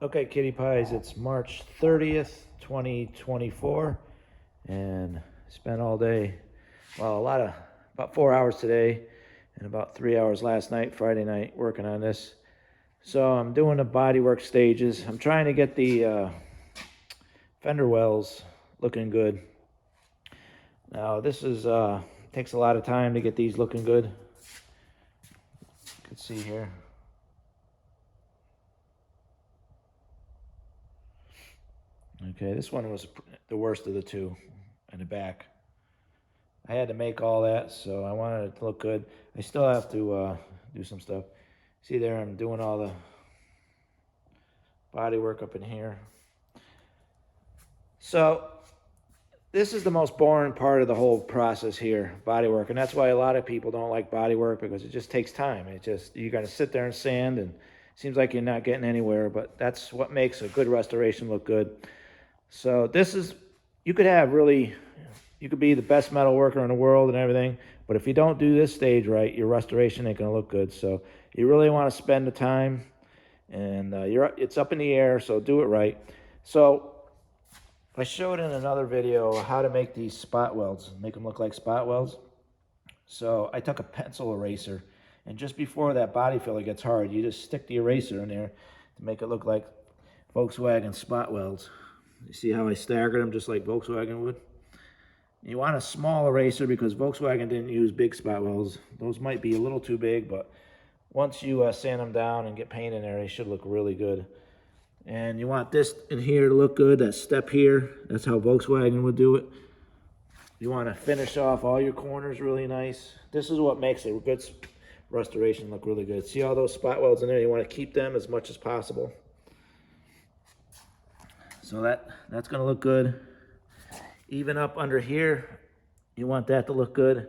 Okay, Kitty Pies, it's March 30th, 2024, and spent all day, well, about 4 hours today, and about 3 hours last night, Friday night, working on this. So I'm doing the bodywork stages. I'm trying to get the fender wells looking good. Now, this takes a lot of time to get these looking good. You can see here. Okay, this one was the worst of the two in the back. I had to make all that, so I wanted it to look good. I still have to do some stuff. See there, I'm doing all the body work up in here. So this is the most boring part of the whole process here, body work. And that's why a lot of people don't like body work, because it just takes time. You're gonna sit there and sand, and it seems like you're not getting anywhere, but that's what makes a good restoration look good. So you could be the best metal worker in the world and everything, but if you don't do this stage right, your restoration ain't gonna look good. So you really wanna spend the time, and it's up in the air, so do it right. So I showed in another video how to make these spot welds, make them look like spot welds. So I took a pencil eraser, and just before that body filler gets hard, you just stick the eraser in there to make it look like Volkswagen spot welds. You see how I staggered them just like Volkswagen would? You want a small eraser because Volkswagen didn't use big spot welds. Those might be a little too big, but once you sand them down and get paint in there, they should look really good. And you want this in here to look good, that step here. That's how Volkswagen would do it. You want to finish off all your corners really nice. This is what makes a good restoration look really good. See all those spot welds in there? You want to keep them as much as possible. So that's going to look good. Even up under here, you want that to look good.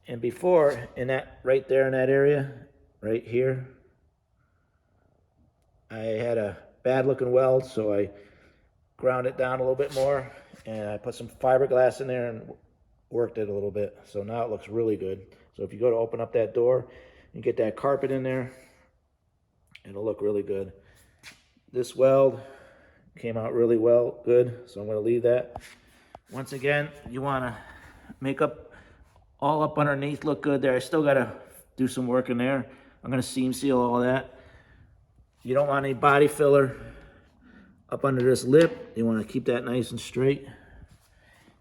And before, right there in that area, right here, I had a bad looking weld, so I ground it down a little bit more, and I put some fiberglass in there and worked it a little bit. So now it looks really good. So if you go to open up that door and get that carpet in there, it'll look really good. This weld came out really good, so I'm going to leave that. Once again, you want to make all up underneath look good there. I still got to do some work in there. I'm going to seam seal all that. You don't want any body filler up under this lip. You want to keep that nice and straight.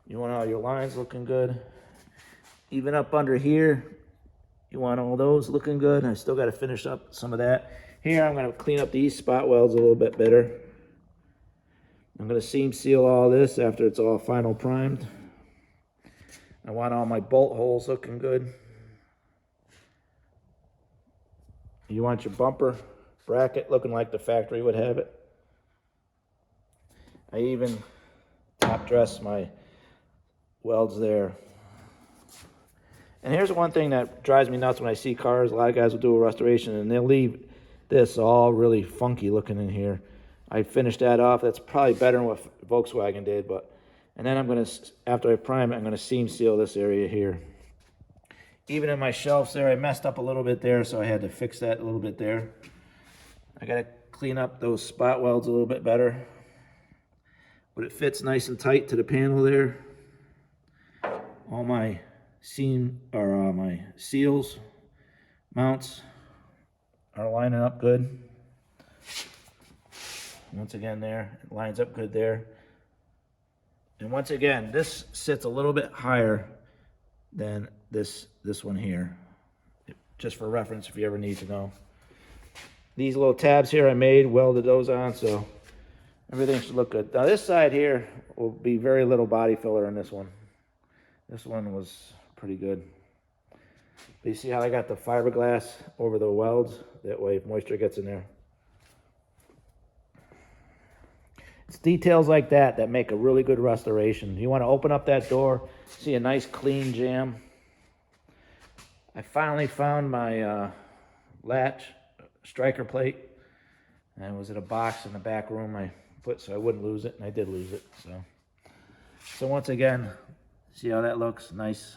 You want all your lines looking good. Even up under here, you want all those looking good. I still got to finish up some of that. Here, I'm going to clean up these spot welds a little bit better. I'm going to seam seal all this after it's all final primed. I want all my bolt holes looking good. You want your bumper bracket looking like the factory would have it. I even top dress my welds there. And here's one thing that drives me nuts when I see cars. A lot of guys will do a restoration and they'll leave this all really funky looking in here. I finished that off. That's probably better than what Volkswagen did, and then after I prime it, I'm gonna seam seal this area here. Even in my shelves there, I messed up a little bit there, so I had to fix that a little bit there. I gotta clean up those spot welds a little bit better, but it fits nice and tight to the panel there. All my my seals, mounts are lining up good. Once again there, it lines up good there. And once again, this sits a little bit higher than this one here. Just for reference if you ever need to know. These little tabs here I made, welded those on, so everything should look good. Now this side here will be very little body filler in this one. This one was pretty good. But you see how I got the fiberglass over the welds? That way moisture gets in there. It's details like that make a really good restoration. You want to open up that door, see a nice clean jamb. I finally found my latch striker plate, and it was in a box in the back room I put so I wouldn't lose it, and I did lose it. So once again, see how that looks nice.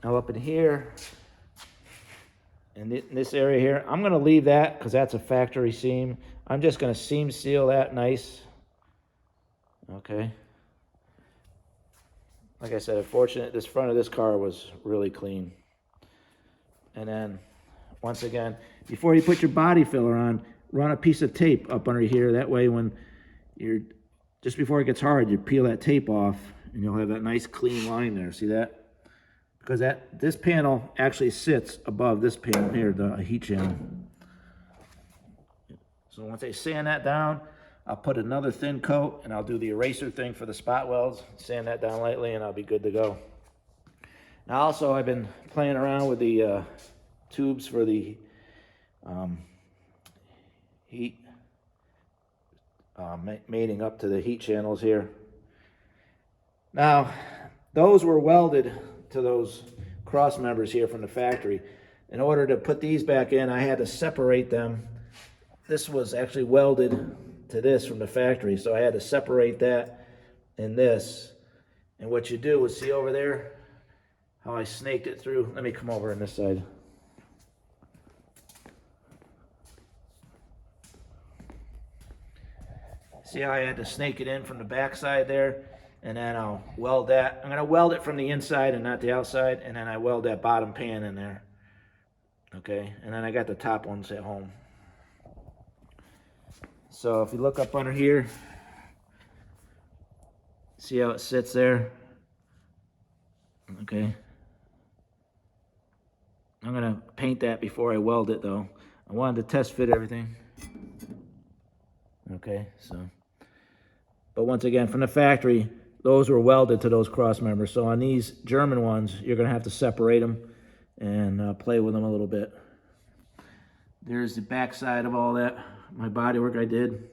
Now up in here, And in this area here, I'm going to leave that because that's a factory seam. I'm just going to seam seal that nice. Okay. Like I said, unfortunately, this front of this car was really clean. And then, once again, before you put your body filler on, run a piece of tape up under here. That way, when you're, just before it gets hard, you peel that tape off, and you'll have that nice clean line there. See that? Because this panel actually sits above this panel here, the heat channel. So once I sand that down, I'll put another thin coat, and I'll do the eraser thing for the spot welds, sand that down lightly, and I'll be good to go. Now also, I've been playing around with the tubes for the heat mating up to the heat channels here. Now, those were welded to those cross members here from the factory. In order to put these back in, I had to separate them. This was actually welded to this from the factory, so I had to separate that and this. And what you do is, see over there how I snaked it through? Let me come over on this side. See how I had to snake it in from the back side there? And then I'll weld that. I'm going to weld it from the inside and not the outside. And then I weld that bottom pan in there. Okay, and then I got the top ones at home. So if you look up under here, see how it sits there? Okay. I'm going to paint that before I weld it though. I wanted to test fit everything. Okay, so. But once again, from the factory, those were welded to those cross members. So on these German ones, you're going to have to separate them and play with them a little bit. There's the back side of all that, my body work I did.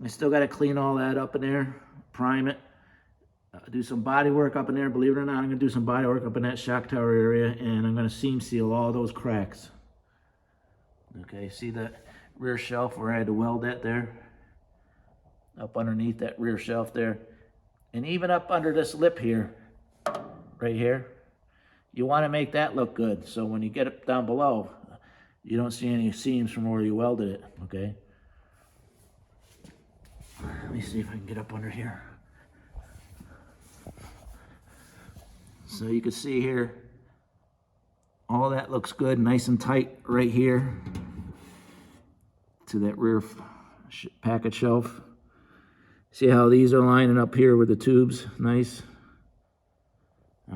I still got to clean all that up in there, prime it, do some body work up in there. Believe it or not, I'm going to do some body work up in that shock tower area, and I'm going to seam seal all those cracks. Okay, see that rear shelf where I had to weld that there? Up underneath that rear shelf there. And even up under this lip here, right here, you want to make that look good. So when you get it down below, you don't see any seams from where you welded it, okay? Let me see if I can get up under here. So you can see here, all that looks good, nice and tight right here to that rear packet shelf. See how these are lining up here with the tubes, nice.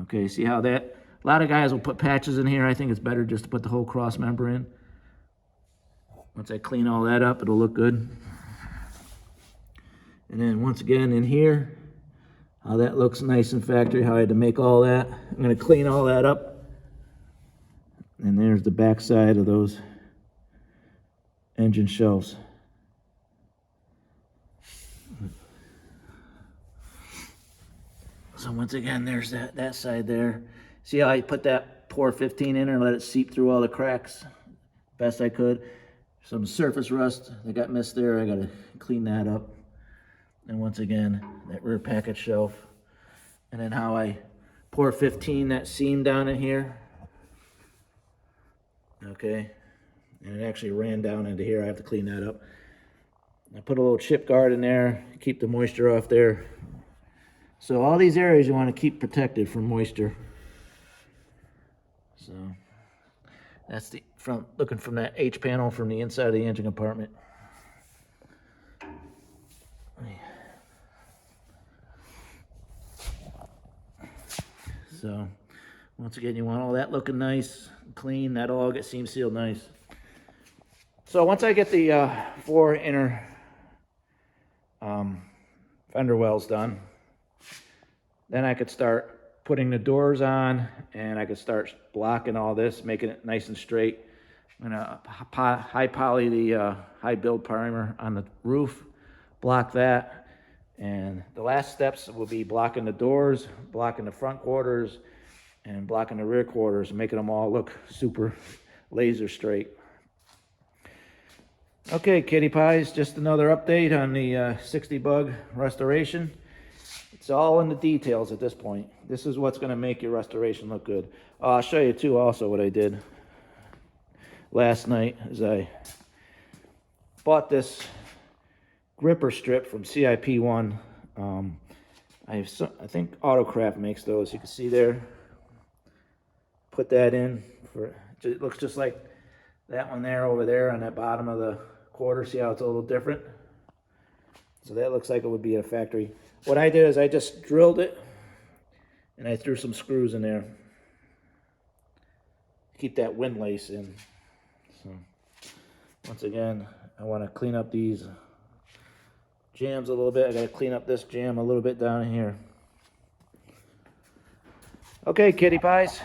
Okay, see how that, a lot of guys will put patches in here. I think it's better just to put the whole cross member in. Once I clean all that up, it'll look good. And then once again in here, how that looks nice in factory, how I had to make all that. I'm gonna clean all that up. And there's the back side of those engine shelves. So once again, there's that side there. See how I put that pour 15 in and let it seep through all the cracks best I could. Some surface rust that got missed there. I got to clean that up. And once again, that rear packet shelf. And then how I pour 15 that seam down in here. Okay. And it actually ran down into here. I have to clean that up. I put a little chip guard in there, keep the moisture off there. So all these areas you want to keep protected from moisture. So that's the from looking from that H panel from the inside of the engine compartment. So once again, you want all that looking nice, clean. That'll all get seam sealed nice. So once I get the 4 inner fender wells done, then I could start putting the doors on, and I could start blocking all this, making it nice and straight. I'm gonna high poly the high build primer on the roof, block that, and the last steps will be blocking the doors, blocking the front quarters, and blocking the rear quarters, making them all look super laser straight. Okay, kitty pies, just another update on the 60 bug restoration. It's all in the details at this point. This is what's going to make your restoration look good. I'll show you too also what I did. last night is I bought this gripper strip from CIP1. I think Autocraft makes those. You can see there. Put that in. It looks just like that one there over there on that bottom of the quarter. See how it's a little different? So that looks like it would be a factory. What I did is I just drilled it and I threw some screws in there. Keep that windlace in. So once again, I want to clean up these jams a little bit. I got to clean up this jam a little bit down here. Okay, kitty pies.